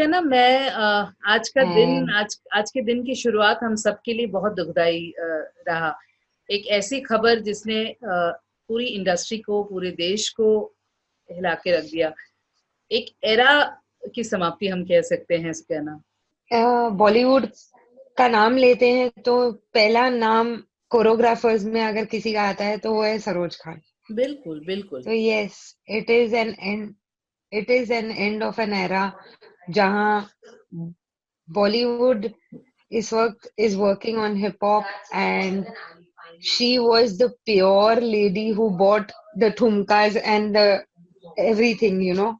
सुकैना, मैं आज का दिन एंड आज आज के दिन की शुरुआत हम सबके लिए बहुत दुखदाई रहा। एक ऐसी खबर जिसने पूरी इंडस्ट्री को, पूरे देश को हिला के रख दिया। एक एरा की समाप्ति हम कह सकते हैं सुकैना। बॉलीवुड का नाम लेते हैं तो पहला नाम कोरियोग्राफर्स में अगर किसी का आता है तो वो है सरोज खान। बिल्कुल, बिल्कुल। तो yes, it is an end of an era जहां बॉलीवुड इस वक्त is working on hip hop and she was the pure lady who bought the thumkas and the everything, you know.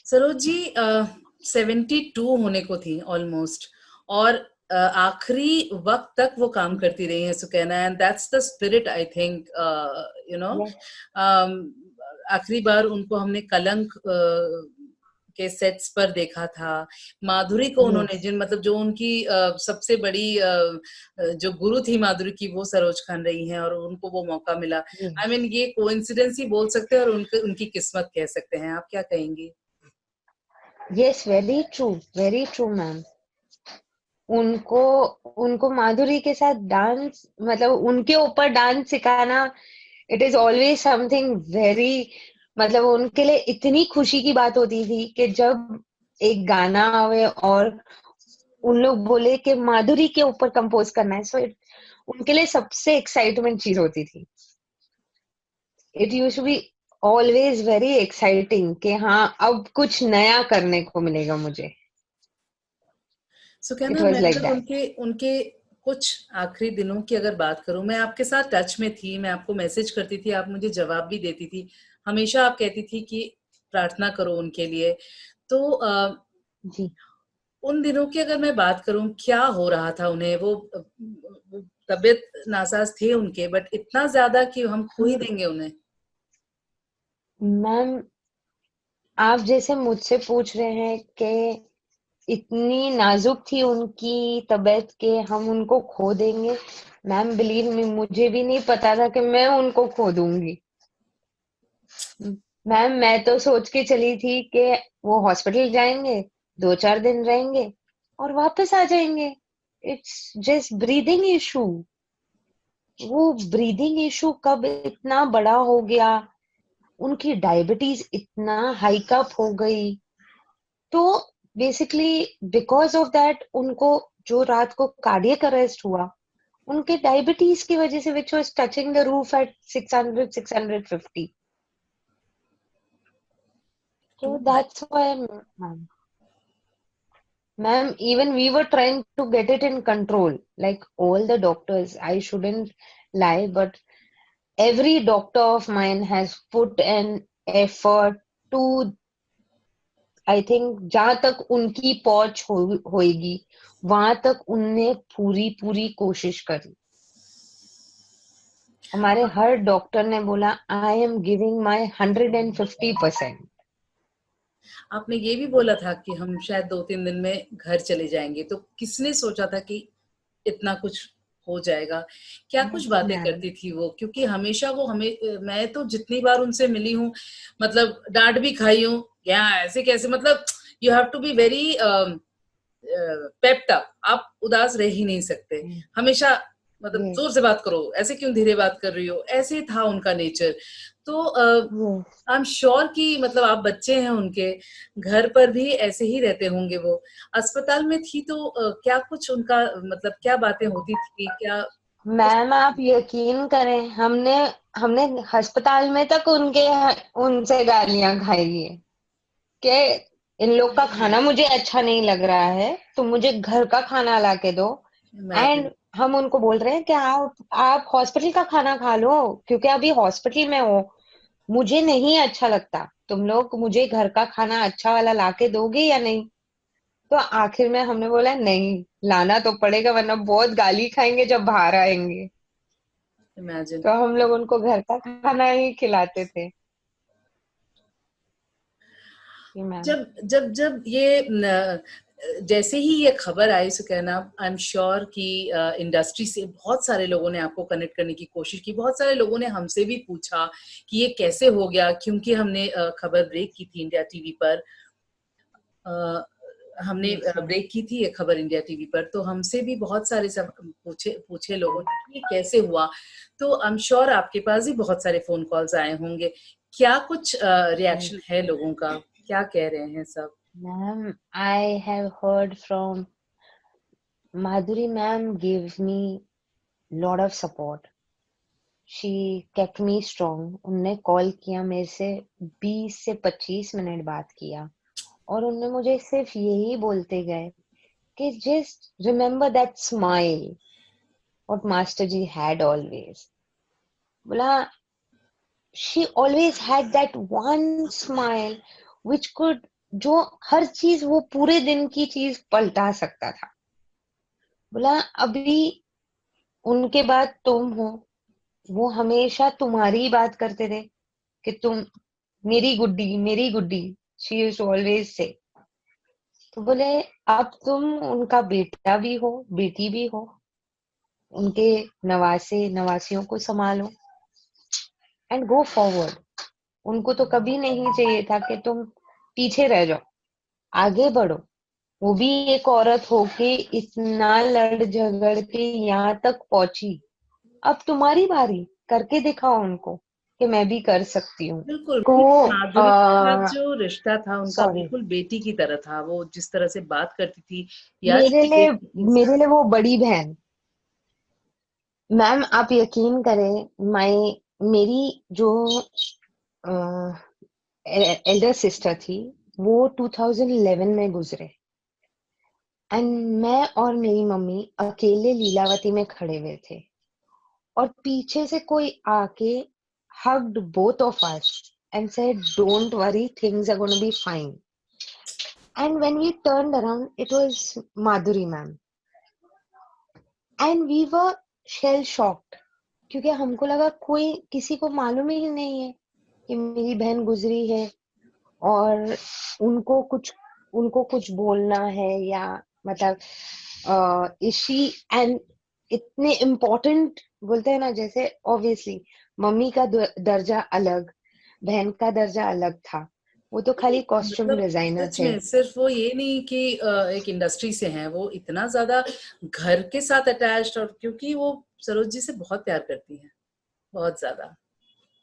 Saroj ji 72 होने को थी ऑलमोस्ट, और आखिरी वक्त तक वो काम करती रही हैं Sukaina, and that's the spirit I think, you know. Yes. आखिरी बार उनको हमने कलंक के सेट्स पर देखा था। माधुरी को उन्होंने Yes. जिन मतलब जो उनकी सबसे बड़ी जो गुरु थी माधुरी की, वो सरोज खान रही हैं, और उनको वो मौका मिला। आई मीन ये कोइंसिडेंस ही बोल सकते हैं, और उनकी किस्मत कह सकते हैं। आप क्या कहेंगी? Yes, very true, ma'am. उनको उनको माधुरी के साथ डांस, मतलब उनके ऊपर डांस सिखाना, it is always something very, मतलब उनके लिए इतनी खुशी की बात होती थी कि जब एक गाना आवे और उन लोग बोले कि माधुरी के ऊपर कंपोज करना है, सो उनके लिए सबसे एक्साइटमेंट चीज होती थी। It used to be always very exciting कि हाँ, अब कुछ नया करने को मिलेगा मुझे। सो क्या इट ना, वाज मैं लाइक अगर दैट। उनके उनके कुछ आखिरी दिनों की अगर बात करूं, मैं आपके साथ टच में थी, मैं आपको मैसेज करती थी, आप मुझे जवाब भी देती थी। हमेशा आप कहती थी कि प्रार्थना करो उनके लिए। तो जी। उन दिनों की अगर मैं बात करूं, क्या हो रहा था उन्हें, वो तबीयत नासाज थे उनके, बट इतना ज्यादा कि हम खो ही देंगे उन्हें। मैम, आप जैसे मुझसे पूछ रहे हैं कि इतनी नाजुक थी उनकी तबीयत के हम उनको खो देंगे, मैम बिलीव मी, मुझे भी नहीं पता था कि मैं उनको खो दूंगी। मैम, मैं तो सोच के चली थी कि वो हॉस्पिटल जाएंगे, 2-4 दिन रहेंगे और वापस आ जाएंगे। It's just breathing issue. वो ब्रीदिंग इशू कब इतना बड़ा हो गया, उनकी डायबिटीज इतना हाइक अप हो गई, तो बेसिकली बिकॉज ऑफ दैट उनको जो रात को कार्डियक अरेस्ट हुआ, उनके डायबिटीज की वजह से, which was touching the roof at 600 650। So that's why, ma'am, even we were trying to get it in control. Like all the doctors, I shouldn't lie, but every doctor of mine has put an effort to, I think जहां तक उनकी पहुंच होएगी वहां तक उनने पूरी पूरी कोशिश करी। हमारे हर डॉक्टर ने बोला आई एम गिविंग माई 150%। आपने ये भी बोला था कि हम शायद 2-3 दिन में घर चले जाएंगे, तो किसने सोचा था कि इतना कुछ हो जाएगा? क्या कुछ बातें मैम, करती थी वो, क्योंकि हमेशा वो हमें, मैं तो जितनी बार उनसे मिली हूँ, मतलब डांट भी खाई हूँ, या ऐसे कैसे, मतलब you have to be very pepped up, आप उदास रह ही नहीं सकते हमेशा, मतलब ये जोर से बात करो, ऐसे क्यों धीरे बात कर रही हो, ऐसे था उनका नेचर। तो आई एम श्योर कि मतलब आप बच्चे हैं उनके, घर पर भी ऐसे ही रहते होंगे वो। अस्पताल में थी तो क्या कुछ उनका, मतलब क्या बातें होती थी, क्या कुछ? मैम, आप यकीन करें, हमने हमने अस्पताल में तक उनके उनसे गालियां खाई है कि इन लोग का खाना मुझे अच्छा नहीं लग रहा है, तो मुझे घर का खाना ला के दो। इमेजिन। एंड हम उनको बोल रहे हैं कि आप हॉस्पिटल का खाना खा लो, क्योंकि अभी हॉस्पिटल में हो, मुझे नहीं अच्छा लगता, तुम लोग मुझे घर का खाना अच्छा वाला ला के दोगे या नहीं। तो आखिर में हमने बोला नहीं, लाना तो पड़ेगा वरना बहुत गाली खाएंगे जब बाहर आएंगे। इमेजिन। तो हम लोग उनको घर का खाना ही खिलाते थे। जी मैम। जब जब जब ये जैसे ही ये खबर आई सुकैना, आई एम श्योर कि इंडस्ट्री से बहुत सारे लोगों ने आपको कनेक्ट करने की कोशिश की, बहुत सारे लोगों ने हमसे भी पूछा कि ये कैसे हो गया, क्योंकि हमने खबर ब्रेक की थी इंडिया टीवी पर। हमने yes ma'am. ब्रेक की थी ये खबर इंडिया टीवी पर, तो हमसे भी बहुत सारे सब पूछे पूछे लोगों ने कि ये कैसे हुआ। तो आई एम श्योर आपके पास भी बहुत सारे फ़ोन कॉल्स आए होंगे। क्या कुछ Yes रिएक्शन है लोगों का? क्या कह रहे हैं सब? ma'am, I have heard from Madhuri ma'am gave me lot of support. She kept me strong. उनने कॉल किया मेरे से 20 से 25 मिनट बात किया और उनने मुझे सिर्फ यही बोलते गए कि just remember that smile what Master Ji had always. बोला she always had that one smile which could जो हर चीज वो पूरे दिन की चीज पलटा सकता था। बोला अभी उनके बाद तुम हो, वो हमेशा तुम्हारी बात करते थे कि तुम मेरी Guddi she used to always say. तो बोले अब तुम उनका बेटा भी हो बेटी भी हो, उनके नवासे नवासियों को संभालो एंड गो फॉरवर्ड। उनको तो कभी नहीं चाहिए था कि तुम पीछे रह जाओ, आगे बढ़ो। वो भी एक औरत होके इतना लड़ झगड़ के यहाँ तक पहुंची, अब तुम्हारी बारी, करके दिखाओ उनको कि मैं भी कर सकती हूँ। बिल्कुल, को माधुरी के साथ जो रिश्ता था उनका सॉरी बिल्कुल बेटी की तरह था। वो जिस तरह से बात करती थी याश की बेटी के मेरे साथ। लिए वो बड़ी बहन। मैम आप यकीन करें, माई मेरी जो एल्डर सिस्टर थी वो 2011 में गुजरे एंड मैं और मेरी मम्मी अकेले लीलावती में खड़े हुए थे और पीछे से कोई आके hugged both of us and said don't worry, things are going to be fine. And when we turned around it was Madhuri ma'am and we were shell shocked क्योंकि हमको लगा कोई किसी को मालूम ही नहीं है कि मेरी बहन गुजरी है और उनको कुछ उनको कुछ बोलना है या मतलब इशी एंड इतने इम्पोर्टेंट बोलते हैं ना, जैसे ऑब्वियसली मम्मी का दर्जा अलग, बहन का दर्जा अलग था, वो तो खाली कॉस्ट्यूम मतलब डिजाइनर सच थे। में सिर्फ वो ये नहीं कि एक इंडस्ट्री से हैं, वो इतना ज्यादा घर के साथ अटैच्ड, और क्योंकि वो सरोज जी से बहुत प्यार करती हैं, बहुत ज्यादा।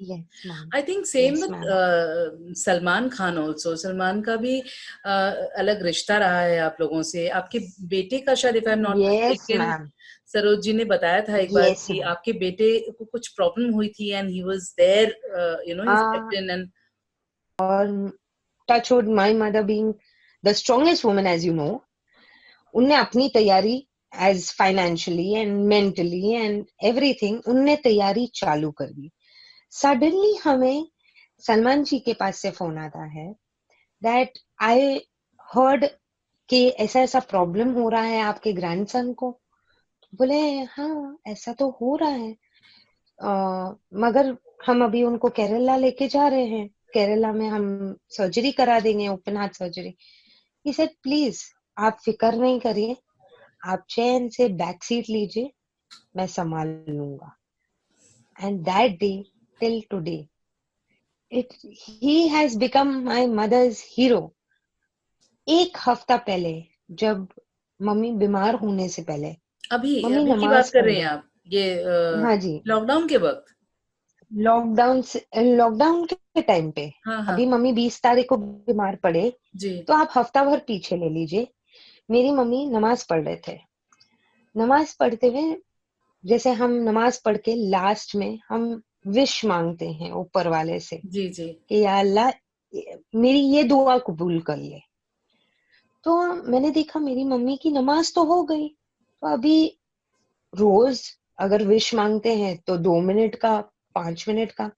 Yes ma'am, I think same yes ma'am, with Salman Khan also. Salman का भी अलग रिश्ता रहा है आप लोगों से। आपके बेटे का शायद if I am not yes mistaken, ma'am, Saroj ji ने बताया था एक बार यस कि मैम। आपके बेटे को कुछ प्रॉब्लम हुई थी and he was there, you know he stepped in and. और touch wood my mother being the strongest woman as you know, उनने अपनी तैयारी as financially and mentally and everything उनने तैयारी चालू कर दी। सडनली हमें सलमान जी के पास से फोन आता है दैट आई हर्ड कि ऐसा ऐसा प्रॉब्लम हो रहा है आपके ग्रैंडसन को। बोले हाँ ऐसा तो हो रहा है, मगर हम अभी उनको केरला लेके जा रहे हैं, केरला में हम सर्जरी करा देंगे, open heart surgery. He said please आप फिक्र नहीं करिए, आप चैन से बैक सीट लीजिए, मैं संभाल लूंगा। And that day till today it he has become my mother's hero. एक हफ्ता पहले जब मम्मी बीमार होने से पहले अभी मम्मी अभी की बात नमाज कर पढ़ रहे हैं रही, आप, ये हाँ जी, लॉकडाउन के वक्त? लॉकडाउन के टाइम पे। हाँ हाँ। अभी मम्मी 20 तारीख को बीमार पड़े जी तो आप हफ्ता भर पीछे ले लीजिए। मेरी मम्मी नमाज पढ़ रहे थे, नमाज पढ़ते हुए जैसे हम नमाज पढ़ के लास्ट में हम विश मांगते हैं ऊपर वाले से जी जी। कि या अल्लाह मेरी ये दुआ कबूल कर ले। तो मैंने देखा मेरी मम्मी की नमाज तो हो गई, तो अभी रोज अगर विश मांगते हैं तो 2 मिनट का, 5 मिनट का,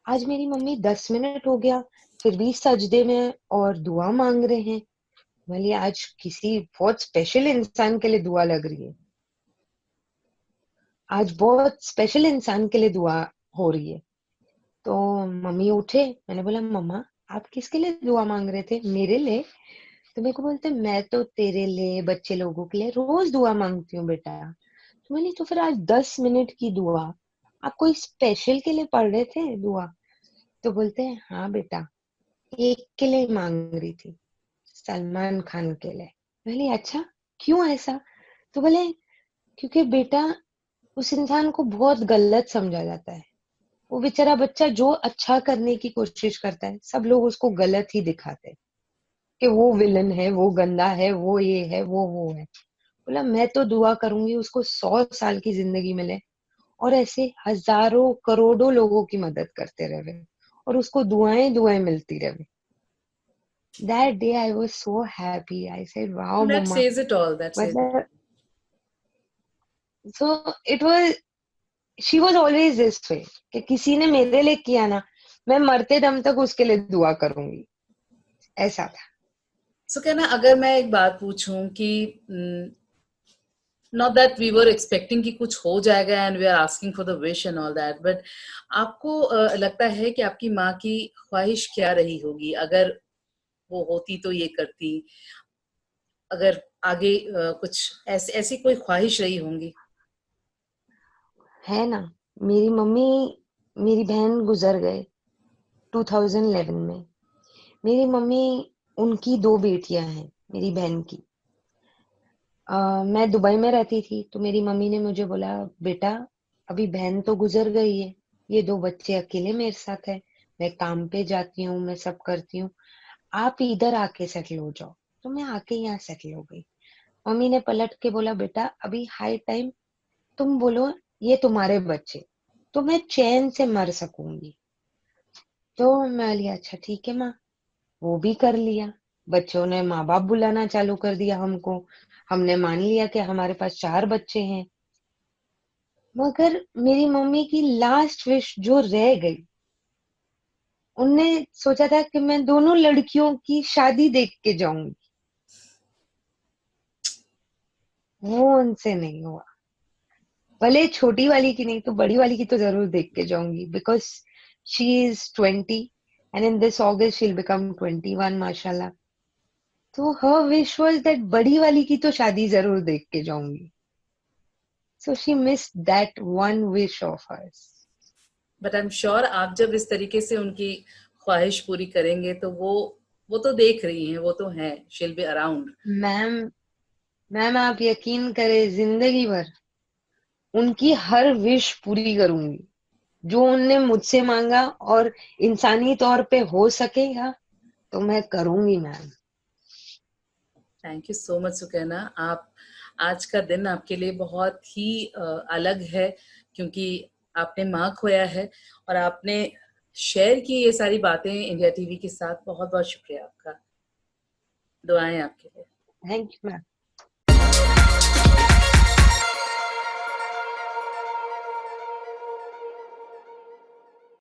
आज मेरी मम्मी 10 मिनट हो गया फिर भी सजदे में और दुआ मांग रहे हैं। बोली आज किसी बहुत स्पेशल इंसान के लिए दुआ लग रही है, आज बहुत स्पेशल इंसान के लिए दुआ हो रही है। तो मम्मी उठे, मैंने बोला मम्मा आप किसके लिए दुआ मांग रहे थे? मेरे लिए। तो मेरे को बोलते मैं तो तेरे लिए बच्चे लोगों के लिए रोज दुआ मांगती हूँ बेटा। तो मैंने तो फिर आज 10 मिनट की दुआ आप कोई स्पेशल के लिए पढ़ रहे थे दुआ? तो बोलते हैं हाँ बेटा एक के लिए मांग रही थी, सलमान खान के लिए। बोली अच्छा क्यों ऐसा? तो बोले क्योंकि बेटा उस इंसान को बहुत गलत समझा जाता है। वो बेचारा बच्चा जो अच्छा करने की कोशिश करता है, सब लोग उसको गलत ही दिखाते हैं कि वो विलन है, वो गंदा है, वो ये है, वो है। बोला मैं तो दुआ करूंगी उसको 100 साल की जिंदगी मिले और ऐसे हजारों करोड़ों लोगों की मदद करते रहे और उसको दुआएं दुआएं मिलती रहे। That day I was so happy. I said, "Wow, That mama." says it all. That says it मतलब so it was she was always this way कि किसी ने मेरे लिए किया ना, मैं मरते दम तक उसके लिए दुआ करूंगी, ऐसा था। So कहना, अगर मैं एक बात पूछूं कि not that we were expecting कि कुछ हो जाएगा and we are asking for the wish and all that, but आपको लगता है कि आपकी माँ की ख्वाहिश क्या रही होगी अगर वो होती तो ये करती, अगर आगे कुछ ऐसी कोई ख्वाहिश रही होंगी? है ना, मेरी मम्मी, मेरी बहन गुजर गए 2011 में। मेरी मम्मी, उनकी 2 बेटियां हैं मेरी बहन की। मैं दुबई में रहती थी तो मेरी मम्मी ने मुझे बोला बेटा अभी बहन तो गुजर गई है, ये 2 बच्चे अकेले मेरे साथ है, मैं काम पे जाती हूँ, मैं सब करती हूँ, आप इधर आके सेटल हो जाओ। तो मैं आके यहाँ सेटल हो गई। मम्मी ने पलट के बोला बेटा अभी हाई टाइम, तुम बोलो ये तुम्हारे बच्चे, तो मैं चैन से मर सकूंगी। तो मैं बोली अच्छा ठीक है माँ। वो भी कर लिया। बच्चों ने माँ बाप बुलाना चालू कर दिया हमको। हमने मान लिया कि हमारे पास 4 बच्चे हैं। मगर मेरी मम्मी की लास्ट विश जो रह गई, उनने सोचा था कि मैं दोनों लड़कियों की शादी देख के जाऊंगी। वो उनसे नहीं हुआ। भले छोटी वाली की नहीं तो बड़ी वाली की तो जरूर देख के जाऊंगी, because she is 20 and in this August she will become 21 माशाल्लाह। तो हर विश वाज दैट बड़ी वाली की तो शादी जरूर देख के जाऊंगी। So she missed that one wish of hers. But I am sure आप जब इस तरीके से उनकी ख्वाहिश पूरी करेंगे तो वो तो देख रही हैं, वो तो हैं, she will be around. Ma'am ma'am आप यकीन करें जिंदगी भर उनकी हर विश पूरी करूंगी जो उनने मुझसे मांगा, और इंसानी तौर पे हो सकेगा तो मैं करूंगी ma'am. Thank you so much Sukaina. आप, आज का दिन आपके लिए बहुत ही अलग है क्योंकि आपने माँ खोया है और आपने शेयर की ये सारी बातें इंडिया टीवी के साथ। बहुत बहुत शुक्रिया आपका। दुआएं आपके लिए। Thank you ma'am.